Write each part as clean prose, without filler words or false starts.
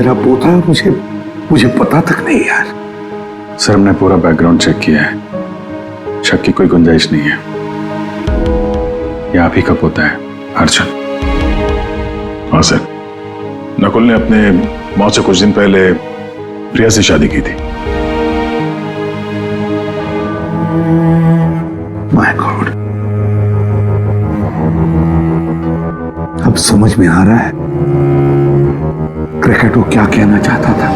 मेरा पोता है, मुझे मुझे पता तक नहीं यार। सर हमने पूरा बैकग्राउंड चेक किया है, शक की कोई गुंजाइश नहीं है। ये आप ही का पोता है अर्जुन। हाँ सर, नकुल ने अपने मौत से कुछ दिन पहले प्रिया से शादी की थी। माय गॉड, अब समझ में आ रहा है क्रिकेट वो क्या कहना चाहता था।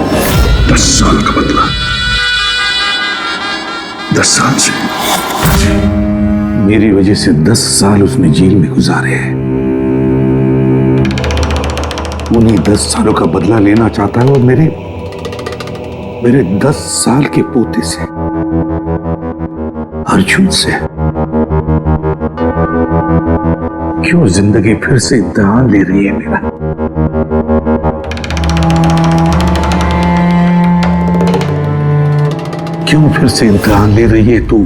10 साल का बदला, 10 साल से। मेरी वजह से 10 साल उसने जेल में गुजारे हैं। उन्हीं 10 सालों का बदला लेना चाहता है वो मेरे 10 साल के पोते से, अर्जुन से। क्यों जिंदगी फिर से इम्तिहान ले रही है मेरा? क्यों फिर से इम्तिहान ले रही है तू?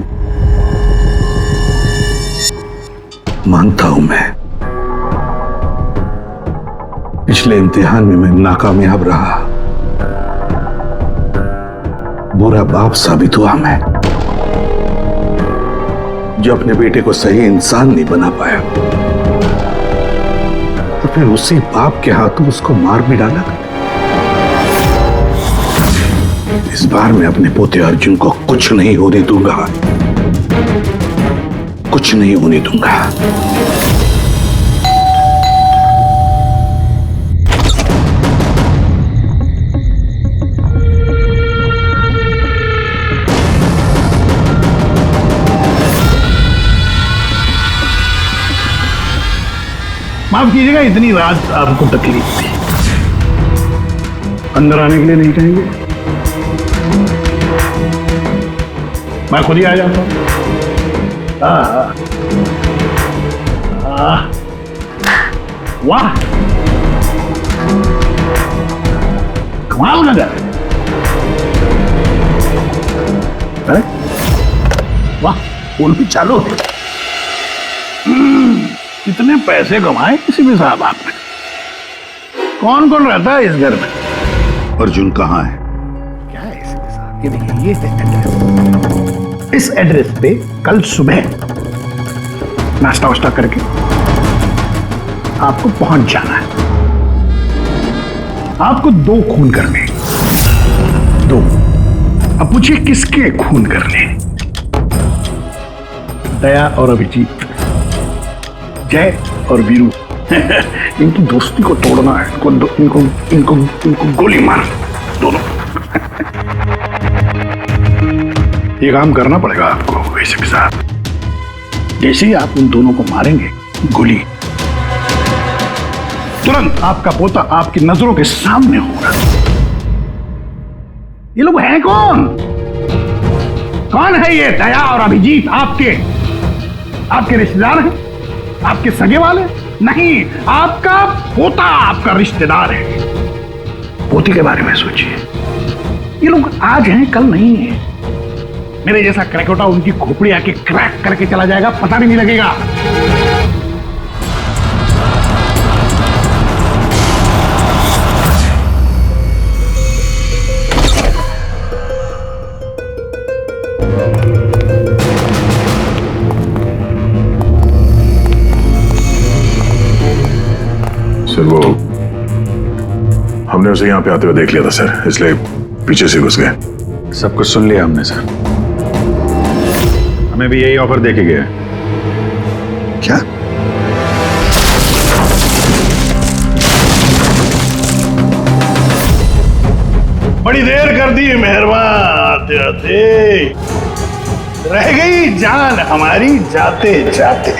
मानता हूं मैं, पिछले इम्तिहान में मैं नाकामयाब रहा, बुरा बाप साबित हुआ मैं, जो अपने बेटे को सही इंसान नहीं बना पाया। तो फिर उसी बाप के हाथों उसको मार भी डाला। इस बार मैं अपने पोते अर्जुन को कुछ नहीं होने दूंगा, कुछ नहीं होने दूंगा। माफ कीजिएगा, इतनी रात आपको तकलीफ थी। अंदर आने के लिए नहीं कहेंगे? मैं खुद ही आ जाता हूं। वाह, कमाल नजर। वाह, फोन भी चालू है। कितने पैसे कमाए किसी भी साहब आपने? कौन कौन रहता है इस घर में? अर्जुन कहाँ है? क्या है इसमें साहब? ये देखिए, ये है एड्रेस। इस एड्रेस पे कल सुबह नाश्ता वाश्ता करके आपको पहुंच जाना है। आपको 2 खून करने, 2। अब पूछिए किसके खून करने? दया और अभिजीत, जय और वीरू। इनकी दोस्ती को तोड़ना है। इनको गोली मार दोनों। ये काम करना पड़ेगा आपको वैसे के साथ। जैसे ही आप उन दोनों को मारेंगे गोली, तुरंत आपका पोता आपकी नजरों के सामने होगा। ये लोग हैं कौन? कौन है ये दया और अभिजीत? आपके रिश्तेदार हैं? आपके सगे वाले? नहीं, आपका पोता आपका रिश्तेदार है। पोती के बारे में सोचिए। ये लोग आज हैं कल नहीं है। मेरे जैसा क्रैकोटा उनकी खोपड़ी आके क्रैक करके चला जाएगा, पता भी नहीं लगेगा। सर वो हमने उसे यहाँ पे आते हुए देख लिया था सर, इसलिए पीछे से घुस गए। सब कुछ सुन लिया हमने सर, हमें भी यही ऑफर देके गया। क्या? बड़ी देर कर दी मेहरबान, आते आते रह गई जान हमारी जाते जाते।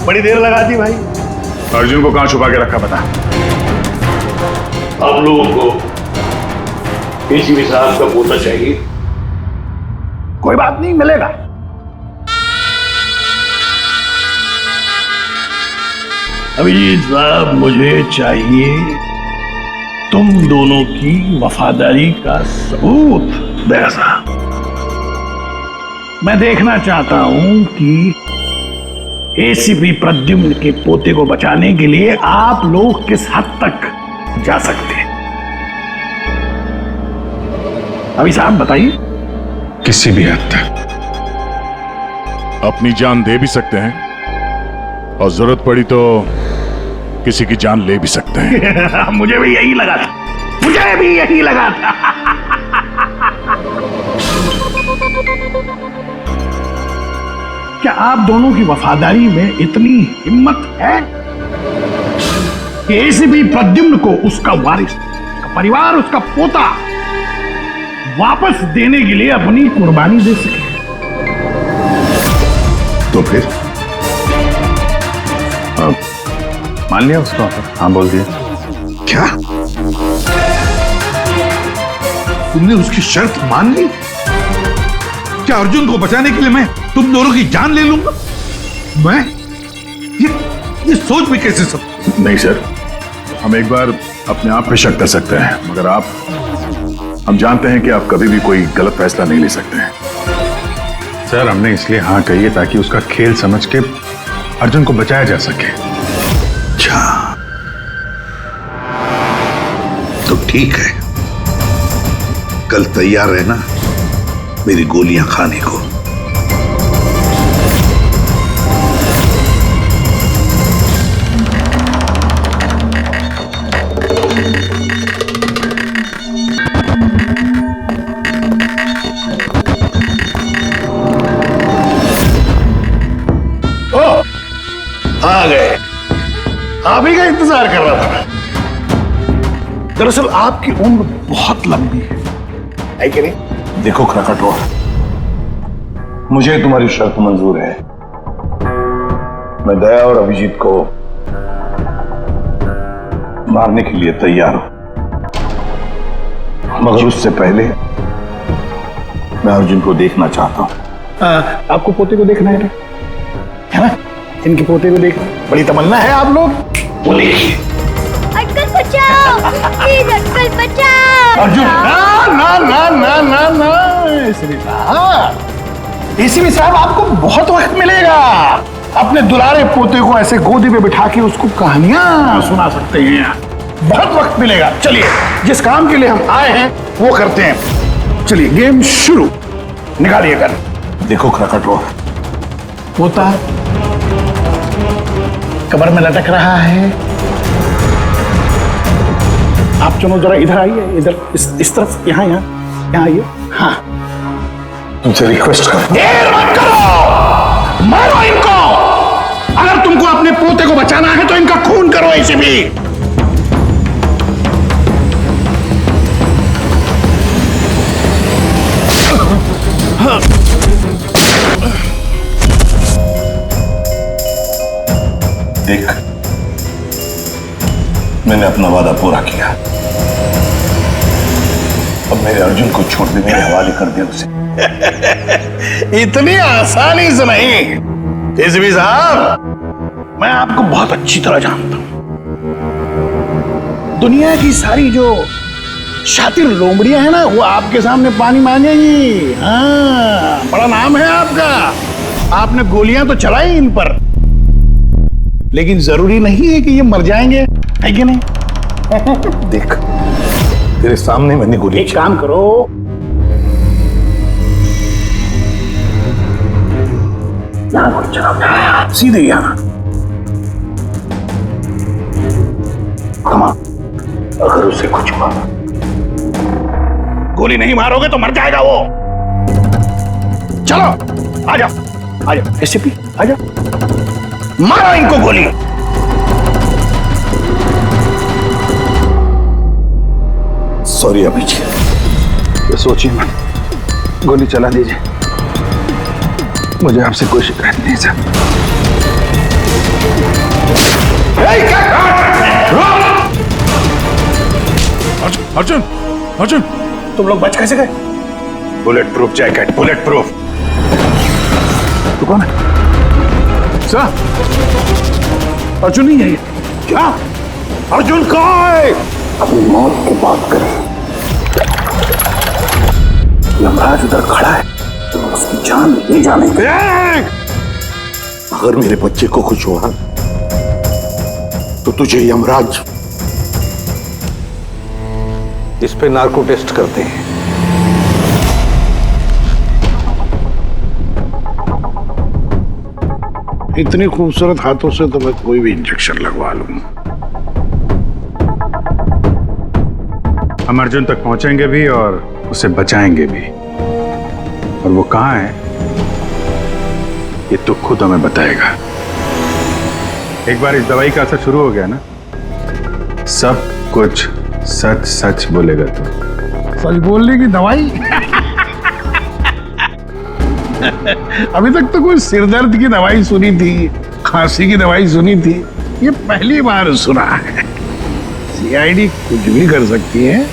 बड़ी देर लगा दी भाई। अर्जुन को कहाँ छुपा के रखा पता? आप लोगों को एसीपी साहब का पोता चाहिए? कोई बात नहीं, मिलेगा। अभिजीत साहब, मुझे चाहिए तुम दोनों की वफादारी का सबूत। दया साहब, मैं देखना चाहता हूं कि एसीपी प्रद्युम्न के पोते को बचाने के लिए आप लोग किस हद तक जा सकते हैं? अभी साहब बताइए। किसी भी हद तक। अपनी जान दे भी सकते हैं और जरूरत पड़ी तो किसी की जान ले भी सकते हैं। मुझे भी यही लगा था, मुझे भी यही लगा था। क्या आप दोनों की वफादारी में इतनी हिम्मत है कि एसीपी प्रद्युम्न को उसका वारिस, उसका परिवार, उसका पोता वापस देने के लिए अपनी कुर्बानी दे सके? तो फिर मान लिया उसको? हाँ बोल दिया। क्या तुमने उसकी शर्त मान ली? क्या अर्जुन को बचाने के लिए मैं तुम दोनों की जान ले लूंगा? मैं ये सोच भी कैसे सकता? नहीं सर, हम एक बार अपने आप पे शक कर सकते हैं, मगर हम जानते हैं कि आप कभी भी कोई गलत फैसला नहीं ले सकते हैं। सर हमने इसलिए हाँ कही है ताकि उसका खेल समझ के अर्जुन को बचाया जा सके। अच्छा तो ठीक है, कल तैयार रहना मेरी गोलियां खाने को। आ गए, आप ही का इंतजार कर रहा था। दरअसल आपकी उम्र बहुत लंबी है कि नहीं? देखो खरकटवा, मुझे तुम्हारी शर्त मंजूर है। मैं दया और अभिजीत को मारने के लिए तैयार हूं, मगर उससे पहले मैं अर्जुन को देखना चाहता हूं। आपको पोते को देखना है ना? इनके पोते को देखना बड़ी तमन्ना है आप लोग। वो देखिए, अटकल बचाओ, प्लीज अटकल बचाओ। अर्जुन ना ना ना ना ना ना, एसीपी साहब आपको बहुत वक्त मिलेगा। अपने दुलारे पोते को ऐसे गोदी में बिठा के उसको कहानियां सुना सकते हैं, बहुत वक्त मिलेगा। चलिए, जिस काम के लिए हम आए हैं वो करते हैं। चलिए गेम शुरू, निकालिए गन। देखो खरकटवा, पोता कमर में लटक रहा है। आप दोनों जरा इधर आइए, इधर इस तरफ, यहाँ आइए। हाँ, तुमसे रिक्वेस्ट कर, देर मत करो, मारो इनको। अगर तुमको अपने पोते को बचाना है तो इनका खून करो। इसे भी देख, मैंने अपना वादा पूरा किया। अब मेरे अर्जुन को छोड़ दे, मेरे हवाले कर दे उसे। इतनी आसानी से नहीं एसीपी साहब, मैं आपको बहुत अच्छी तरह जानता हूं। दुनिया की सारी जो शातिर लोमड़ियां हैं ना, वो आपके सामने पानी मांगेंगी। हाँ, बड़ा नाम है आपका, आपने गोलियां तो चलाई इन पर, लेकिन जरूरी नहीं है कि ये मर जाएंगे, है कि नहीं? देख, तेरे सामने मैंने गोली। एक काम करो, यहां गोली चलाओ, सीधे यहां। अगर उसे कुछ हुआ, गोली नहीं मारोगे तो मर जाएगा वो। चलो, आ जाओ एसीपी, आ जाओ, मारो इनको गोली। सॉरी अभिजीत, सोचिए मत, गोली चला दीजिए, मुझे आपसे कोई शिकायत नहीं सर। अर्जुन, अर्जुन, तुम लोग बच कैसे गए? Bullet proof jacket, bullet proof. तू कौन है? सर, अर्जुन नहीं है ये। क्या? अर्जुन कहाँ है? अपनी मौत की बात करें, यमराज उधर खड़ा है, तो उसकी जान ले जाने। अगर मेरे बच्चे को कुछ हुआ तो तुझे यमराज इस पे नार्को टेस्ट करते हैं। इतनी खूबसूरत हाथों से तो मैं कोई भी इंजेक्शन लगवा लूं। हम अर्जुन तक पहुंचेंगे भी और उसे बचाएंगे भी। और वो कहाँ है ये तो खुद हमें बताएगा। एक बार इस दवाई का असर शुरू हो गया ना, सब कुछ सच सच बोलेगा तू। सच बोलने की दवाई? अभी तक तो कोई सिरदर्द की दवाई सुनी थी, खांसी की दवाई सुनी थी, ये पहली बार सुना है। सीआईडी कुछ भी कर सकती है।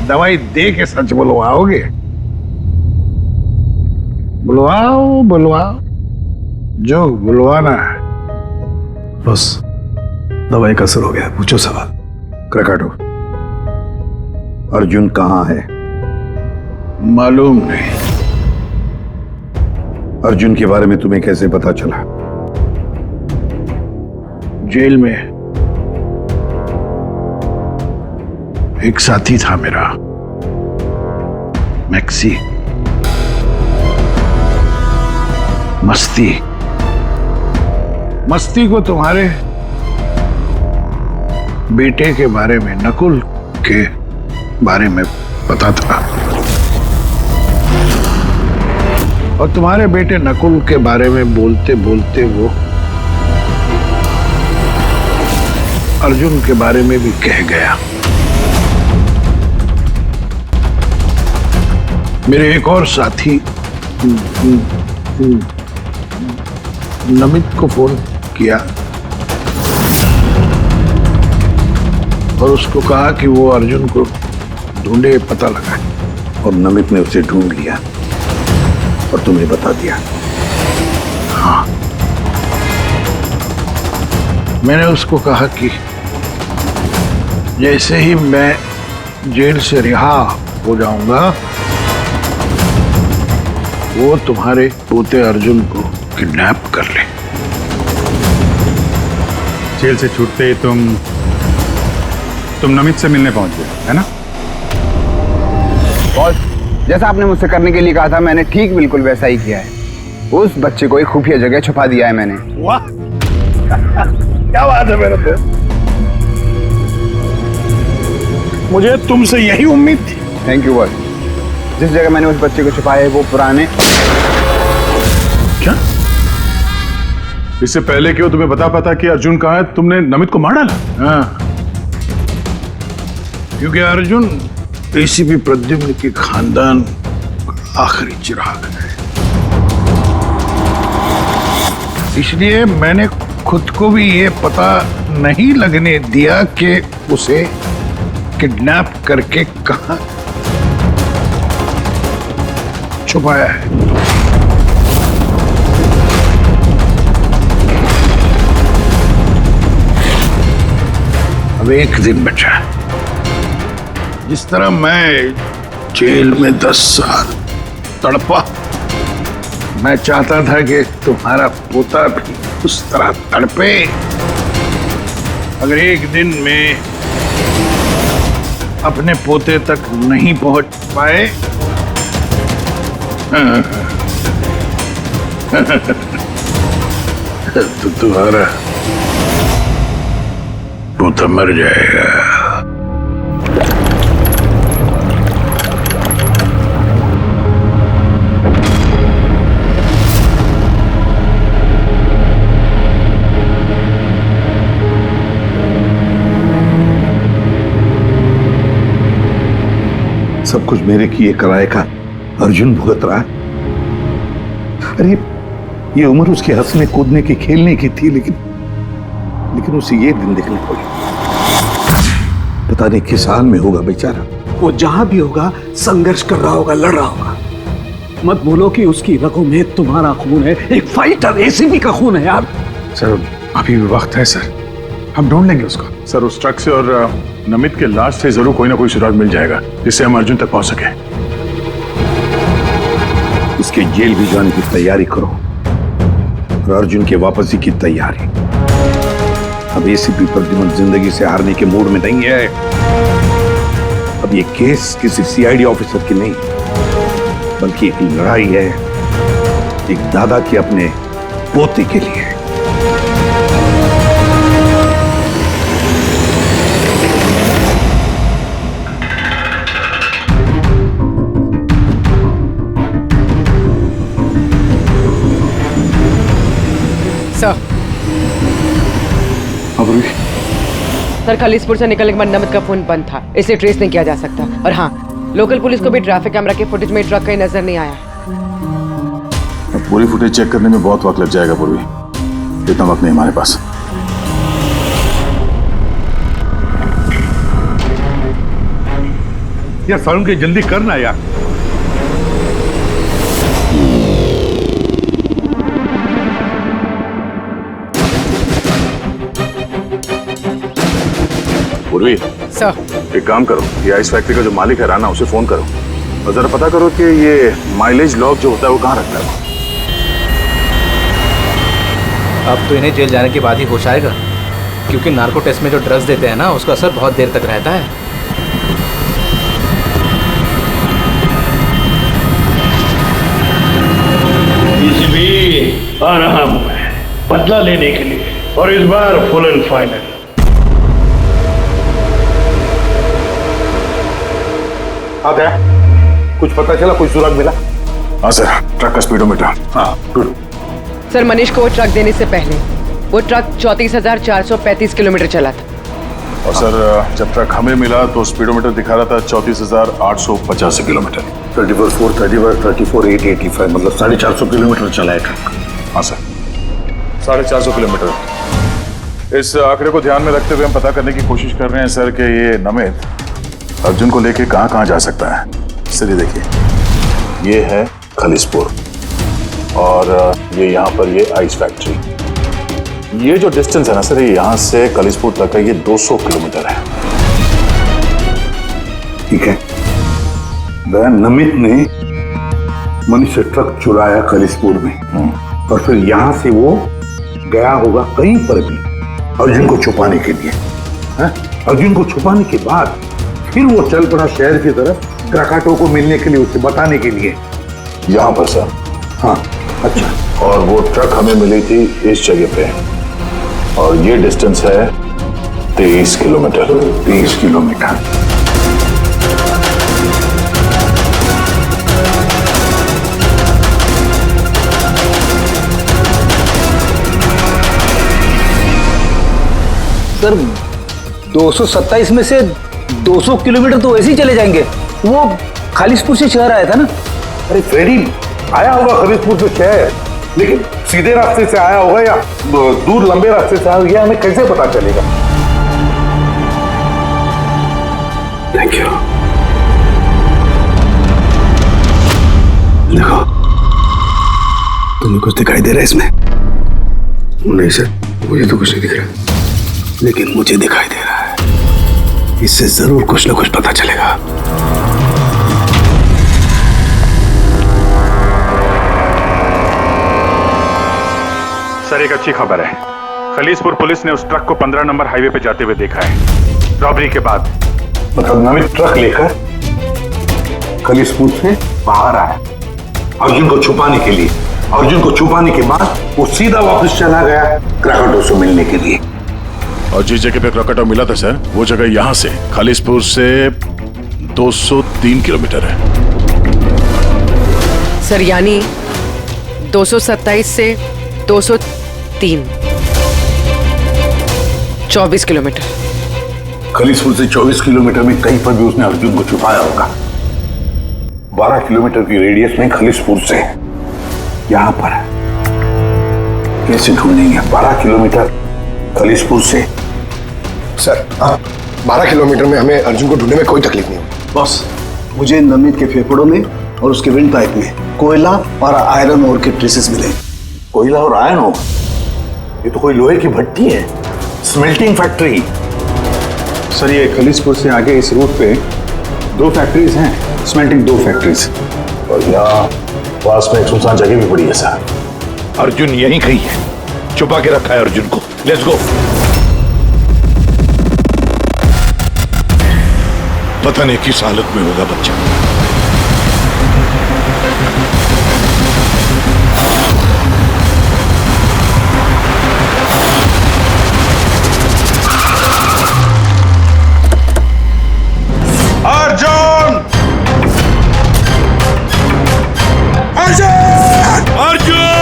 दवाई दे के सच बुलवाओगे? बुलवाओ बुलवाओ, जो बुलवाना है। बस दवाई का असर हो गया, पूछो सवाल। क्रकाटो, अर्जुन कहाँ है? मालूम नहीं। अर्जुन के बारे में तुम्हें कैसे पता चला? जेल में एक साथी था मेरा, मैक्सी। मस्ती को तुम्हारे बेटे के बारे में, नकुल के बारे में पता था, और तुम्हारे बेटे नकुल के बारे में बोलते बोलते वो अर्जुन के बारे में भी कह गया। मेरे एक और साथी नमित को फोन किया और उसको कहा कि वो अर्जुन को ढूंढे, पता लगाए। और नमित ने उसे ढूंढ लिया और तुम्हें बता दिया? हाँ, मैंने उसको कहा कि जैसे ही मैं जेल से रिहा हो जाऊंगा वो तुम्हारे पोते अर्जुन को किडनैप कर ले। जेल से छूटते ही तुम नमित से मिलने पहुंच गए, है ना? बॉस, जैसा आपने मुझसे करने के लिए कहा था मैंने ठीक बिल्कुल वैसा ही किया है। उस बच्चे को एक खुफिया जगह छुपा दिया है मैंने। वाह क्या बात है मेरे पे। मुझे तुमसे यही उम्मीद थी। Thank you boss. जिस जगह मैंने उस बच्चे को छुपाया है वो पुराने। क्या? इससे पहले क्यों तुम्हें पता कि अर्जुन कहाँ है, तुमने नमित को मार डाला? हाँ, क्योंकि अर्जुन एसीपी प्रद्युम्न के खानदान का आखिरी चिराग है। इसलिए मैंने खुद को भी ये पता नहीं लगने दिया कि उसे किडनैप करके कहां छुपाया है। अब एक दिन बचा है। जिस तरह मैं जेल में 10 साल तड़पा, मैं चाहता था कि तुम्हारा पोता भी उस तरह तड़पे। अगर एक दिन में अपने पोते तक नहीं पहुंच पाए तो तुम्हारा पोता मर जाएगा। सब कुछ मेरे किए कराए का अर्जुन भुगत रहा है। अरे ये उम्र उसके हंसने कूदने की, खेलने की थी, लेकिन उसे ये दिन देखने पड़े। पता नहीं किस हाल में होगा बेचारा। वो जहां भी होगा संघर्ष कर रहा होगा, लड़ रहा होगा। मत बोलो कि उसकी रगों में तुम्हारा खून है। एक फाइटर एसीपी का खून है यार। सर अभी भी वक्त है सर, हम ढूंढ लेंगे उसको। सर उस ट्रक से और नमित के लाश से जरूर कोई ना कोई सुराग मिल जाएगा जिससे हम अर्जुन तक पहुंच सके। इसके जेल भी जाने की तैयारी करो। और अर्जुन की वापसी की तैयारी। अब एसीपी प्रद्युमन जिंदगी से हारने के मूड में नहीं है। अब ये केस किसी सीआईडी ऑफिसर की नहीं, बल्कि एक लड़ाई है एक दादा के अपने पोते के लिए। सर खलीसपुर से निकलने के बाद नमित का फोन बंद था, इसलिए ट्रेस नहीं किया जा सकता। और हाँ, लोकल पुलिस को भी ट्रैफिक कैमरा के फुटेज में ट्रक कहीं नजर नहीं आया। अब पूरी फुटेज चेक करने में बहुत वक्त लग जाएगा पूर्वी, इतना वक्त नहीं हमारे पास। यार सारुण के जल्दी करना यार। पूर्वी सर, एक काम करो, ये आइस फैक्ट्री का जो मालिक है राना, उसे फोन करो और जरा पता करो कि ये माइलेज लॉग जो होता है वो कहाँ रखता है। अब तो इन्हें जेल जाने के बाद ही होश आएगा, क्योंकि नार्को टेस्ट में जो ड्रग्स देते हैं ना, उसका असर बहुत देर तक रहता है। आ रहा हूं मैं बदला लेने के लिए, और इस बार फुल एंड फाइनल। कुछ पता चला, कोई सुराग मिला? हाँ सर, ट्रक का स्पीडोमीटर। हाँ गुड। सर मनीष को वो ट्रक देने से पहले वो ट्रक 34,435 किलोमीटर चला था। और सर जब ट्रक हमें मिला तो स्पीडोमीटर दिखा रहा था 34,885 किलोमीटर। 34,885 मतलब 450 किलोमीटर चला है ट्रक। हाँ सर, 450 किलोमीटर। इस आंकड़े को ध्यान में रखते हुए हम पता करने की कोशिश कर रहे हैं सर कि ये नमित अर्जुन को लेके कहाँ कहाँ जा सकता है। सर ये देखिए, ये है खलीसपुर और ये यहाँ पर ये आइस फैक्ट्री। ये जो डिस्टेंस है ना सर, ये यहाँ से खलीसपुर तक का ये 200 किलोमीटर है। ठीक है, नमित ने मनीष से ट्रक चुराया खलीसपुर में और फिर यहां से वो गया होगा कहीं पर भी अर्जुन को छुपाने के लिए। अर्जुन को छुपाने के बाद फिर वो चल पड़ा शहर की तरफ क्रकाटो को मिलने के लिए, उसे बताने के लिए। यहाँ पर सर? हाँ। अच्छा, और वो ट्रक हमें मिली थी इस जगह पे और ये डिस्टेंस है 23 किलोमीटर। 23 किलोमीटर। सर 227 में से 200 किलोमीटर तो ऐसे ही चले जाएंगे। वो खलीसपुर से शहर आया था ना। अरे फ्रेडी, आया होगा खलीसपुर से शहर, लेकिन सीधे रास्ते से आया होगा या दूर लंबे रास्ते से आया होगा, ये हमें कैसे पता चलेगा? Thank you. देखो, तुम्हें कुछ दिखाई दे रहा है इसमें? नहीं सर, मुझे तो कुछ नहीं दिख रहा, लेकिन मुझे दिखाई दे रहा है। इससे जरूर कुछ ना कुछ पता चलेगा। सर एक अच्छी खबर है, खलीसपुर पुलिस ने उस ट्रक को 15 नंबर हाईवे पे जाते हुए देखा है, रॉबरी के बाद। मतलब नमित ट्रक लेकर खलीसपुर से बाहर आया अर्जुन को छुपाने के लिए। अर्जुन को छुपाने के बाद वो सीधा वापस चला गया क्रकाटो से मिलने के लिए। और जिस जगह पे क्रकाटो मिला था सर, वो जगह यहाँ से खलीसपुर से 203 किलोमीटर है। सर यानी 227 से 203, 24 किलोमीटर। खलीसपुर से 24 किलोमीटर में कहीं पर भी उसने अर्जुन को छुपाया होगा। 12 किलोमीटर की रेडियस में खलीसपुर से यहां पर कैसे ढूंढेंगे? 12 किलोमीटर खलीसपुर से। सर 12 किलोमीटर में हमें अर्जुन को ढूंढने में कोई तकलीफ नहीं होगी। बॉस, मुझे नमित के फेफड़ों में और उसके विंड पाइप में कोयला और आयरन ओर के ट्रेसेस मिले। कोयला और आयरन ओर? ये तो कोई लोहे की भट्टी है, स्मेल्टिंग फैक्ट्री। सर ये खलीसपुर से आगे इस रूट पे 2 फैक्ट्रीज हैं, स्मेल्टिंग 2 फैक्ट्रीज। और यहाँ पास में एक सुनसान जगह भी पड़ी है सर। अर्जुन यहीं कहीं है। छुपा के रखा है अर्जुन को। Let's go. पता नहीं किस हालत में होगा बच्चा। अर्जुन! अर्जुन! अर्जुन!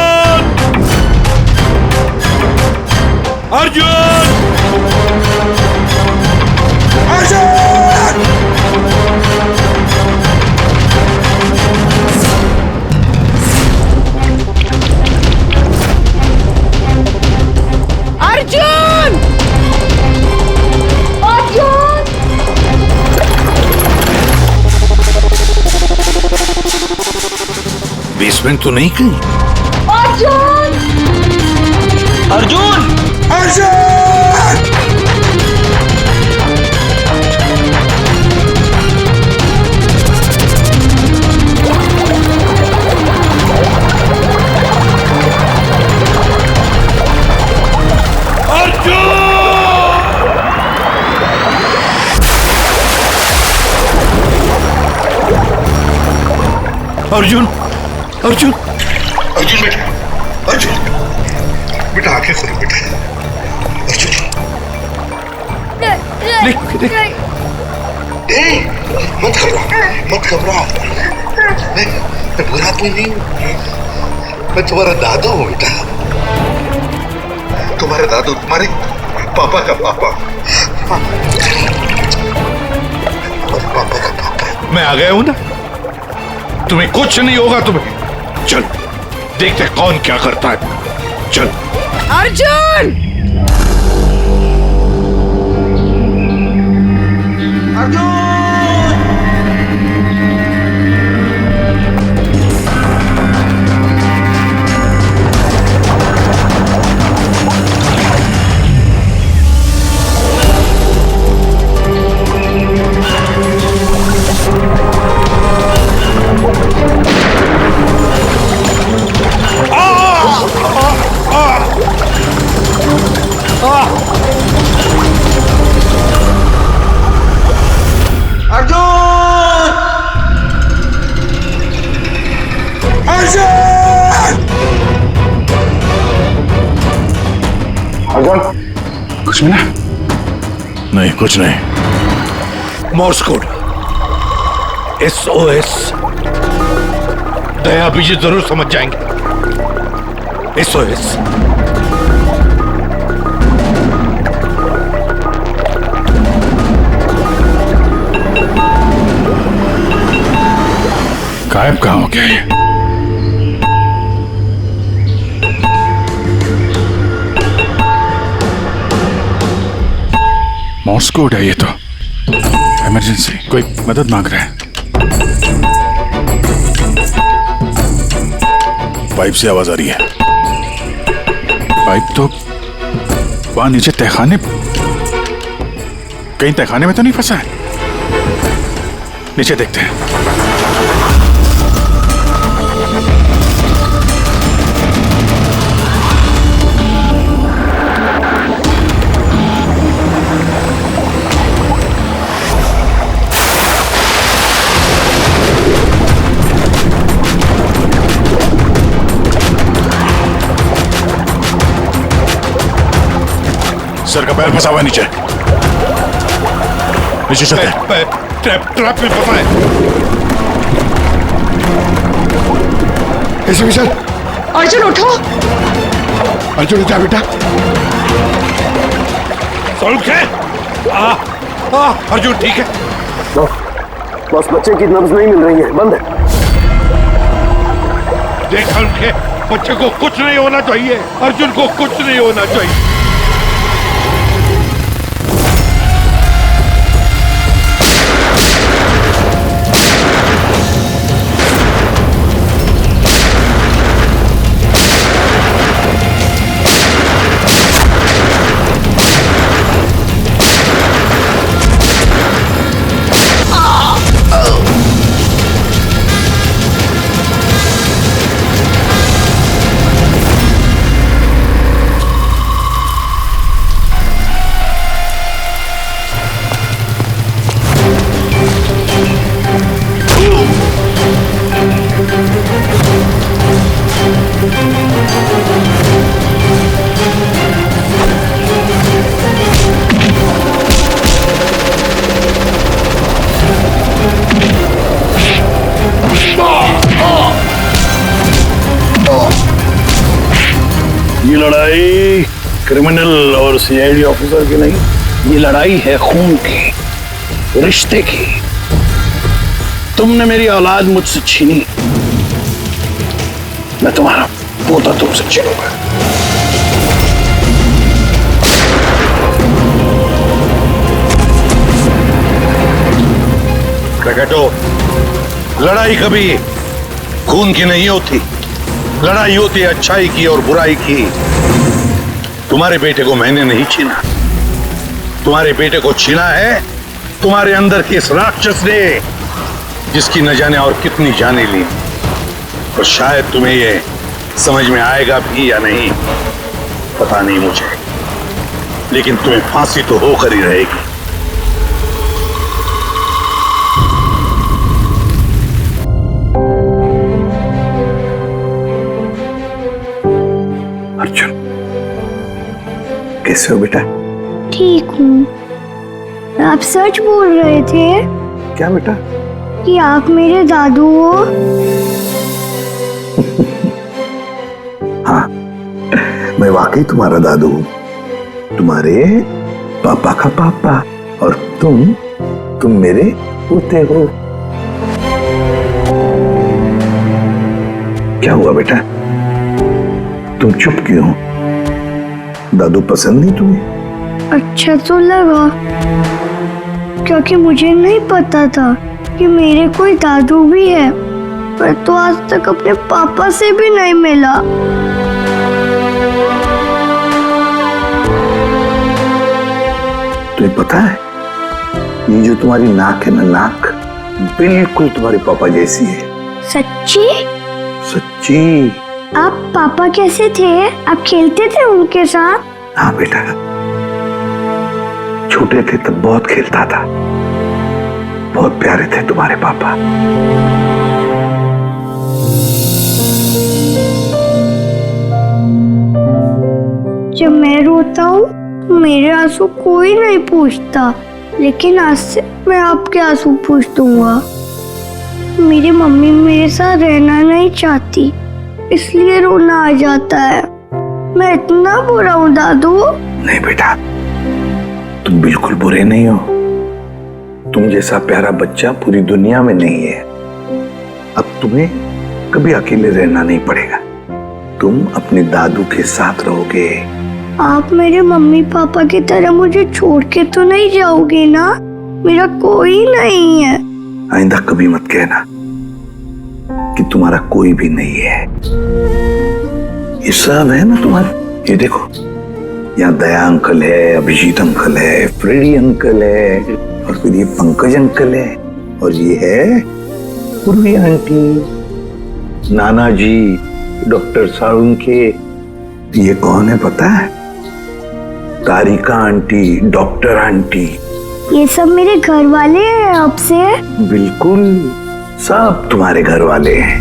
अर्जुन! अर्जुन! अर्जुन! बेसमेंट तो नहीं कहीं? अर्जुन! अर्जुन! अर्जुन! अर्जुन! अर्जुन! अर्जुन बेटा, अर्जुन बेटा, आंखें खोलो बेटा। अर्जुन नहीं, मत घबराओ, मत घबराओ। मैं बुरा आदमी नहीं हूँ। मैं तुम्हारा दादू हूँ बेटा। तुम्हारे दादू, तुम्हारे पापा का पापा। पापा का पापा। मैं आ गया हूं ना, तुम्हें कुछ नहीं होगा। तुम्हें चल देखते कौन क्या करता है। चल। अर्जुन! कुछ मिला? नहीं, कुछ नहीं। Morse code SOS। दया भी जरूर समझ जाएंगे। SOS। गायब कहाँ हो गया ये? मॉर्स कोड है ये तो। इमरजेंसी, कोई मदद मांग रहा है। पाइप से आवाज आ रही है। पाइप तो वहां नीचे तहखाने, कहीं तहखाने में तो नहीं फंसा है? नीचे देखते हैं। सर का पैर फंसा हुआ है नीचे। नीचे चलते हैं। ट्रैप में फंसा है। ऐसे भी सर। अर्जुन उठो। अर्जुन उठा बेटा। अर्जुन ठीक है? बस बच्चे की नब्ज नहीं मिल रही है, बंद है। देख उनके बच्चे को कुछ नहीं होना चाहिए। अर्जुन को कुछ नहीं होना चाहिए। लड़ाई क्रिमिनल और सीआईडी ऑफिसर की नहीं, ये लड़ाई है खून की, रिश्ते की। तुमने मेरी औलाद मुझसे छीनी, मैं तुम्हारा पोता तुमसे छीनूंगा। प्रकटो, लड़ाई कभी खून की नहीं होती, लड़ाई होती है अच्छाई की और बुराई की। तुम्हारे बेटे को मैंने नहीं छीना, तुम्हारे बेटे को छीना है तुम्हारे अंदर के इस राक्षस ने, जिसकी न जाने और कितनी जाने ली। और शायद तुम्हें ये समझ में आएगा भी या नहीं पता नहीं मुझे, लेकिन तुम्हें फांसी तो होकर ही रहेगी। अर्जुन, कैसे हो बेटा? ठीक हूँ। आप सच बोल रहे थे? क्या बेटा? कि आप मेरे दादू हो? हाँ, मैं वाकई तुम्हारा दादू हूँ, तुम्हारे पापा का पापा, और तुम मेरे पोते हो। क्या हुआ बेटा, तुम चुप क्यों हो? दादू पसंद नहीं तुम्हें? अच्छा तो लगा, क्योंकि मुझे नहीं पता था कि मेरे कोई दादू भी है। पर तो आज तक अपने पापा से भी नहीं मिला। तुम्हें पता है, ये जो तुम्हारी नाक है ना, नाक बिल्कुल तुम्हारे पापा जैसी है। सच्ची? सच्ची। आप पापा कैसे थे? आप खेलते थे उनके साथ? हाँ बेटा, छोटे थे तब बहुत खेलता था, बहुत प्यारे थे तुम्हारे पापा। जब मैं रोता हूँ तो मेरे आंसू कोई नहीं पूछता, लेकिन आज से मैं आपके आंसू पूछ दूंगा। मेरी मम्मी मेरे साथ रहना नहीं चाहती, इसलिए रोना आ जाता है। मैं इतना बुरा हूँ दादू? नहीं बेटा, तुम बिल्कुल बुरे नहीं हो। तुम जैसा प्यारा बच्चा पूरी दुनिया में नहीं है। अब तुम्हें कभी अकेले रहना नहीं पड़ेगा, तुम अपने दादू के साथ रहोगे। आप मेरे मम्मी पापा की तरह मुझे छोड़ के तो नहीं जाओगे ना? मेरा कोई नहीं है। आइंदा कभी मत कहना कि तुम्हारा कोई भी नहीं है। ये सब है ना तुम्हारे। ये देखो, यहाँ दया अंकल है, अभिजीत अंकल है, फ्रेडी अंकल है, और फिर ये पंकज अंकल है, और ये है पूर्वी आंटी, नाना जी, डॉक्टर साळुंखे। ये कौन है पता है? तारिका आंटी, डॉक्टर आंटी। ये सब मेरे घर वाले हैं आपसे? बिल्कुल, सब तुम्हारे घर वाले हैं।